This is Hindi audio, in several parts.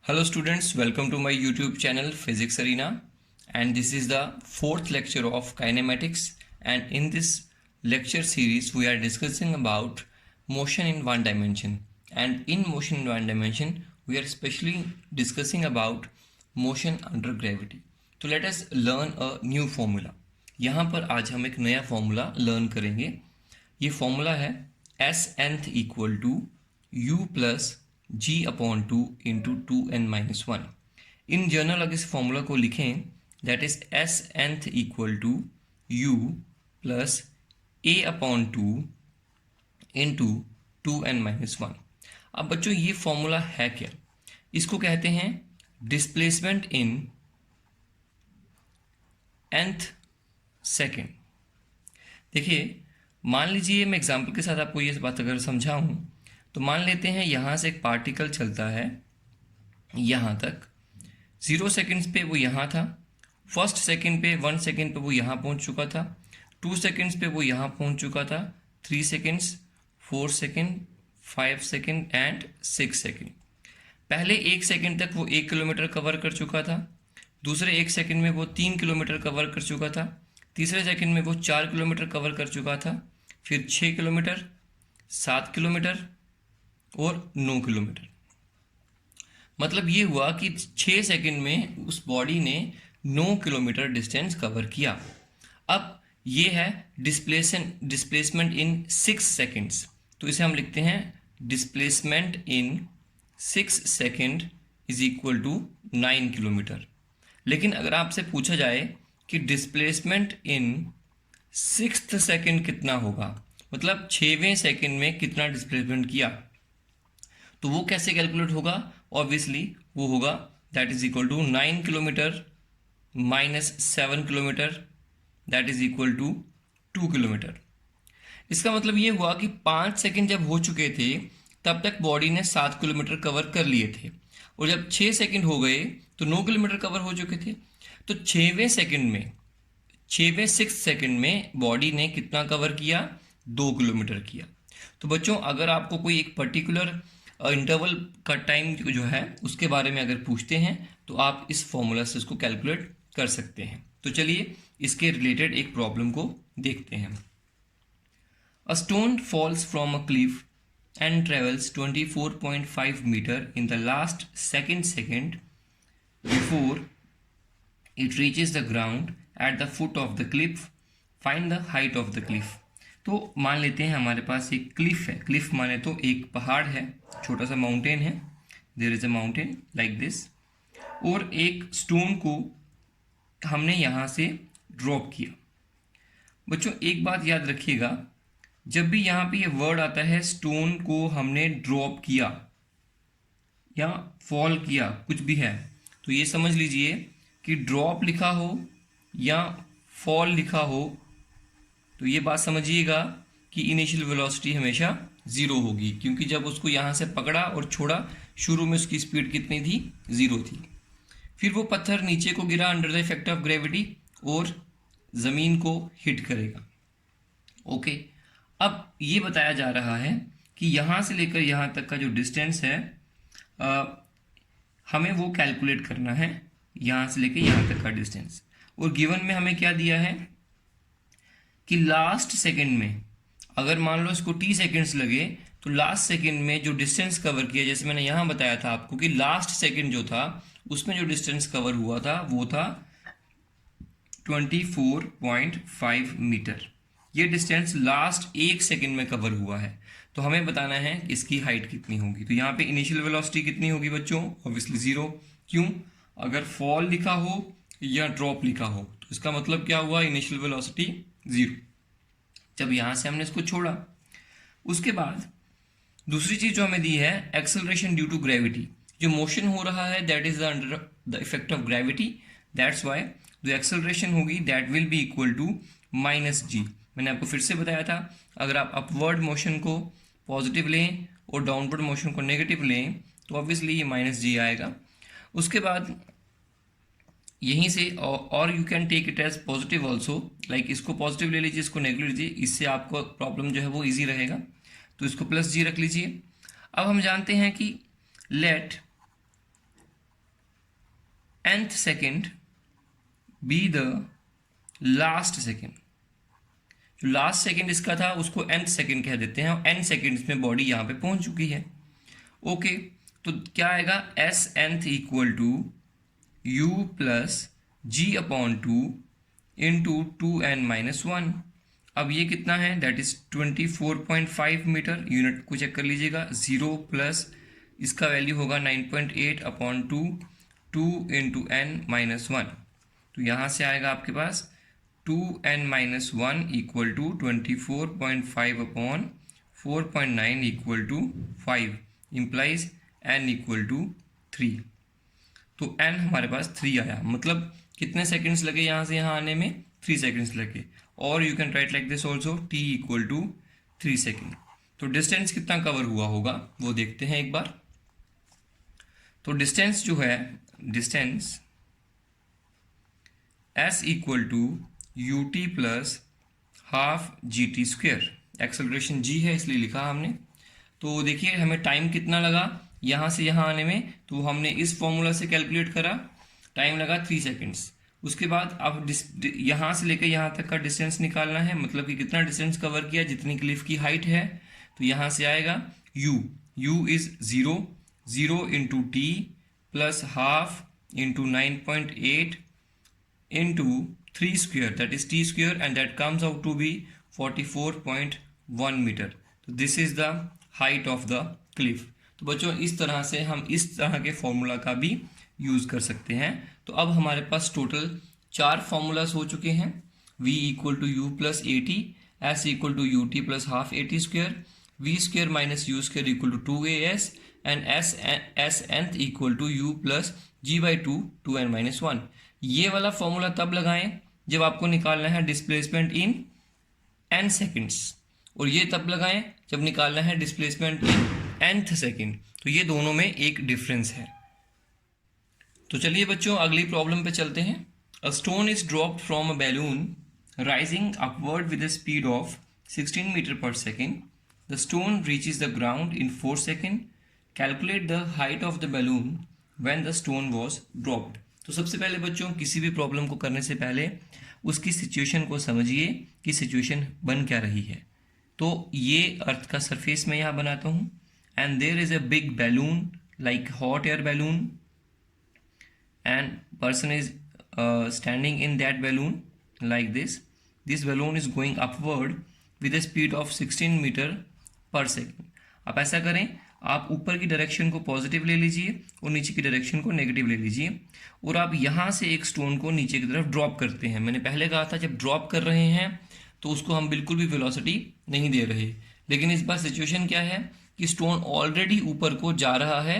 Hello students, welcome to my YouTube channel Physics Arena, and this is the fourth lecture of kinematics, and in this lecture series we are discussing about motion in one dimension, and in motion in one dimension we are especially discussing about motion under gravity. तो let us learn a new formula. यहाँ पर आज हम एक नया फॉर्मूला लर्न करेंगे. ये फॉर्मूला है S nth equal to u plus g upon 2 into 2n-1. In general अगर इस फॉर्मूला को लिखें that is S nth equal to u plus a upon 2 into 2n-1. अब बच्चों ये फॉर्मूला है क्या? इसको कहते हैं डिस्प्लेसमेंट इन nth सेकेंड. देखिए, मान लीजिए मैं एग्जाम्पल के साथ आपको ये बात अगर समझाऊं तो मान लेते हैं यहाँ से एक पार्टिकल चलता है यहाँ तक. 0 सेकेंड्स पे वो यहाँ था, फर्स्ट सेकेंड पे 1 सेकेंड पे वो यहाँ पहुँच चुका था, 2 सेकेंड्स पे वो यहाँ पहुँच चुका था, 3 seconds, 4 second, 5 second and 6 second. पहले 1 सेकेंड तक वो 1 किलोमीटर कवर कर चुका था, दूसरे 1 सेकेंड में वो 3 किलोमीटर कवर कर चुका था, तीसरे सेकेंड में वो 4 किलोमीटर कवर कर चुका था, फिर 6 किलोमीटर, 7 किलोमीटर और 9 किलोमीटर. मतलब ये हुआ कि 6 सेकंड में उस बॉडी ने 9 किलोमीटर डिस्टेंस कवर किया. अब ये है डिस्प्लेसमेंट इन 6 सेकंड्स. तो इसे हम लिखते हैं displacement in 6 second is equal to 9 kilometre. लेकिन अगर आपसे पूछा जाए कि डिस्प्लेसमेंट इन 6th सेकंड कितना होगा, मतलब 6वें सेकंड में कितना डिस्प्लेसमेंट किया, तो वो कैसे कैलकुलेट होगा? ऑब्वियसली वो होगा that is equal to 9 kilometre minus 7 kilometre that is equal to 2 kilometre. इसका मतलब ये हुआ कि 5 सेकंड जब हो चुके थे तब तक बॉडी ने 7 किलोमीटर कवर कर लिए थे, और जब 6 सेकंड हो गए तो 9 किलोमीटर कवर हो चुके थे. तो 6वें सेकंड में बॉडी ने कितना कवर किया? 2 किलोमीटर किया. तो बच्चों, अगर आपको कोई एक पर्टिकुलर इंटरवल का टाइम जो है उसके बारे में अगर पूछते हैं तो आप इस फॉर्मूला से उसको कैलकुलेट कर सकते हैं. तो चलिए इसके रिलेटेड एक प्रॉब्लम को देखते हैं. A stone falls from a cliff and travels 24.5 metre in the last second before it reaches the ground at the foot of the cliff. Find the height of the cliff. तो मान लेते हैं हमारे पास एक क्लिफ है. क्लिफ माने तो एक पहाड़ है, छोटा सा माउंटेन है. There is a mountain like this, और एक स्टोन को हमने यहाँ से ड्रॉप किया. बच्चों एक बात याद रखिएगा, जब भी यहाँ पे ये वर्ड आता है स्टोन को हमने ड्रॉप किया या फॉल किया, कुछ भी है, तो ये समझ लीजिए कि ड्रॉप लिखा हो या फॉल लिखा हो तो ये बात समझिएगा कि इनिशियल वेलोसिटी हमेशा 0 होगी, क्योंकि जब उसको यहाँ से पकड़ा और छोड़ा शुरू में उसकी स्पीड कितनी थी? 0 थी. फिर वो पत्थर नीचे को गिरा under the effect of gravity और ज़मीन को हिट करेगा. ओके, अब ये बताया जा रहा है कि यहाँ से लेकर यहाँ तक का जो डिस्टेंस है हमें वो कैलकुलेट करना है, यहाँ से लेकर यहाँ तक का डिस्टेंस. और गिवन में हमें क्या दिया है कि लास्ट सेकंड में अगर मान लो इसको t सेकेंड्स लगे तो लास्ट सेकंड में जो डिस्टेंस कवर किया, जैसे मैंने यहाँ बताया था आपको कि लास्ट सेकंड जो था उसमें जो डिस्टेंस कवर हुआ था वो था 24.5 मीटर. ये डिस्टेंस लास्ट 1 सेकंड में कवर हुआ है. तो हमें बताना है कि इसकी हाइट कितनी होगी. तो यहाँ पे इनिशियल वेलोसिटी कितनी होगी बच्चों? ऑब्वियसली 0. क्यों? अगर फॉल लिखा हो या ड्रॉप लिखा हो तो इसका मतलब क्या हुआ? इनिशियल वेलोसिटी 0 जब यहाँ से हमने इसको छोड़ा. उसके बाद दूसरी चीज जो हमें दी है एक्सेलरेशन ड्यू टू ग्रेविटी. जो मोशन हो रहा है that is under the effect of gravity, that's why जो एक्सेलरेशन होगी that will be equal to -g. मैंने आपको फिर से बताया था, अगर आप अपवर्ड मोशन को पॉजिटिव लें और डाउनवर्ड मोशन को नेगेटिव लें तो ऑब्वियसली ये -g आएगा. उसके बाद यहीं से और you can take it as positive also, like इसको पॉजिटिव ले लीजिए, इसको नेगेटिव लीजिए, इससे आपको प्रॉब्लम जो है वो इजी रहेगा. तो इसको +g रख लीजिए. अब हम जानते हैं कि let nth second be the last second. जो लास्ट सेकेंड इसका था उसको nth सेकेंड कह देते हैं, और n सेकेंड्स में बॉडी यहाँ पे पहुंच चुकी है। ओके, तो क्या आएगा, S nth equal to u plus g upon 2 into 2n-1। अब ये कितना है, दैट इज 24.5 मीटर। यूनिट को चेक कर लीजिएगा, 0 प्लस इसका वैल्यू होगा 9.8 अपॉन 2 इंटू n-1। तो यहाँ से आएगा आपके पास 2n-1 equal to 24.5 upon 4.9 equal to 5 implies n equal to 3। तो n हमारे पास 3 आया, मतलब कितने सेकंड्स लगे यहाँ से यहाँ आने में, 3 सेकंड्स लगे। और you can write like this also, t equal to 3 second. तो डिस्टेंस कितना कवर हुआ होगा वो देखते हैं एक बार। तो डिस्टेंस जो है, distance s equal to u t plus half g t square. Acceleration g है इसलिए लिखा हमने। तो देखिए हमें टाइम कितना लगा यहाँ से यहाँ आने में, तो हमने इस फॉर्मूला से कैलकुलेट करा, टाइम लगा 3 सेकेंड्स। उसके बाद अब यहाँ से लेकर यहाँ तक का डिस्टेंस निकालना है, मतलब कि कितना डिस्टेंस कवर किया, जितनी क्लिफ की हाइट है। तो यहाँ से आएगा u is 0 into T plus half into 9.8 into 3 square, that is t square, and that comes out to be 44.1 metre. तो this is the height of the cliff. तो बच्चों इस तरह से हम इस तरह के फॉर्मूला का भी यूज़ कर सकते हैं। तो अब हमारे पास टोटल 4 फॉर्मूलाज हो चुके हैं। v equal to u plus a t, s equal to u t plus half a t square, v square minus u square equal to 2as, and s nth equal to u plus g by 2n-1। ये वाला फॉर्मूला तब लगाएं जब आपको निकालना है डिस्प्लेसमेंट इन n सेकेंड्स, और ये तब लगाएं जब निकालना है डिस्प्लेसमेंट इन nth सेकेंड। तो ये दोनों में एक डिफरेंस है। तो चलिए बच्चों अगली प्रॉब्लम पे चलते हैं। A stone is dropped from a balloon rising upward with the speed of 16 metre per second. The stone reaches the ground in 4 second. Calculate the height of the balloon when the stone was dropped. तो सबसे पहले बच्चों किसी भी प्रॉब्लम को करने से पहले उसकी सिचुएशन को समझिए कि सिचुएशन बन क्या रही है। तो ये अर्थ का सरफेस मैं यहाँ बनाता हूँ, and there is a big balloon like hot air balloon, and person is standing in that balloon like this. This balloon is going upward with a speed of 16 meter per second. आप ऐसा करें, आप ऊपर की डायरेक्शन को पॉजिटिव ले लीजिए और नीचे की डायरेक्शन को नेगेटिव ले लीजिए, और आप यहाँ से एक स्टोन को नीचे की तरफ ड्रॉप करते हैं। मैंने पहले कहा था जब ड्रॉप कर रहे हैं तो उसको हम बिल्कुल भी वेलोसिटी नहीं दे रहे, लेकिन इस बार सिचुएशन क्या है कि स्टोन ऑलरेडी ऊपर को जा रहा है।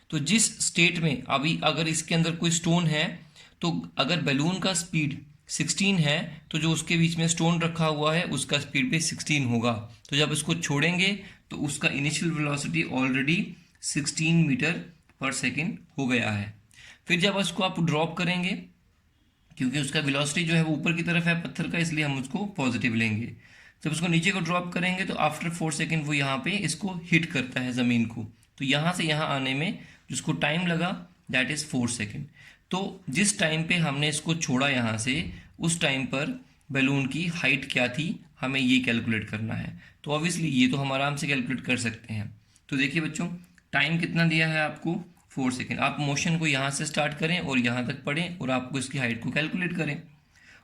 तो जिस स्टेट में अभी अगर इसके अंदर कोई स्टोन है, तो अगर बैलून का स्पीड 16 है तो जो उसके बीच में स्टोन रखा हुआ है उसका स्पीड भी 16 होगा। तो जब इसको छोड़ेंगे तो उसका initial velocity already 16 metre per second हो गया है। फिर जब इसको आप ड्रॉप करेंगे, क्योंकि उसका वेलोसिटी जो है वो ऊपर की तरफ है पत्थर का, इसलिए हम उसको पॉजिटिव लेंगे। जब उसको नीचे को ड्रॉप करेंगे तो आफ्टर 4 सेकेंड वो यहाँ पे इसको हिट करता है ज़मीन को। तो यहाँ से यहाँ आने में जिसको टाइम लगा दैट इज़ 4 सेकेंड। तो जिस टाइम पे हमने इसको छोड़ा यहाँ से, उस टाइम पर बैलून की हाइट क्या थी हमें ये कैलकुलेट करना है। तो ऑब्वियसली ये तो हम आराम से कैलकुलेट कर सकते हैं। तो देखिए बच्चों टाइम कितना दिया है आपको, 4 सेकेंड। आप मोशन को यहाँ से स्टार्ट करें और यहाँ तक पढ़ें और आपको इसकी हाइट को कैलकुलेट करें।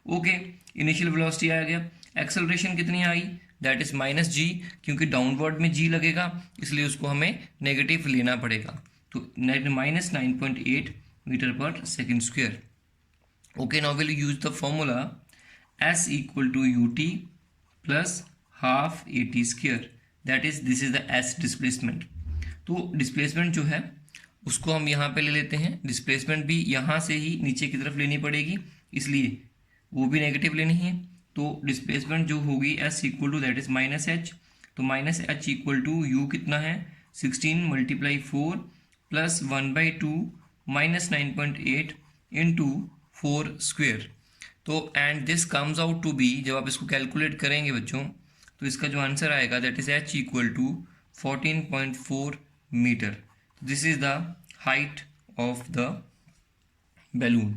ओके, इनिशियल वेलोसिटी आ गया। एक्सेलरेशन कितनी आई, दैट इज -g, क्योंकि डाउनवर्ड में g लगेगा इसलिए उसको हमें नेगेटिव लेना पड़ेगा। तो -9.8 metre per second square. Okay, now will use the formula s equal to u t plus half a t square, that is this is the s displacement. तो डिस्प्लेसमेंट जो है उसको हम यहाँ पे ले लेते हैं। डिस्प्लेसमेंट भी यहाँ से ही नीचे की तरफ लेनी पड़ेगी, इसलिए वो भी नेगेटिव लेनी है। तो डिस्प्लेसमेंट जो होगी s equal to that is -h। तो -h इक्वल टू u कितना है, 16 × 4 प्लस 1/2 -9.8 इंटू 4 स्क्वेयर। तो and this comes out to be, जब आप इसको कैलकुलेट करेंगे बच्चों तो इसका जो आंसर आएगा that is h equal to 14.4 metre. This is the height of the balloon.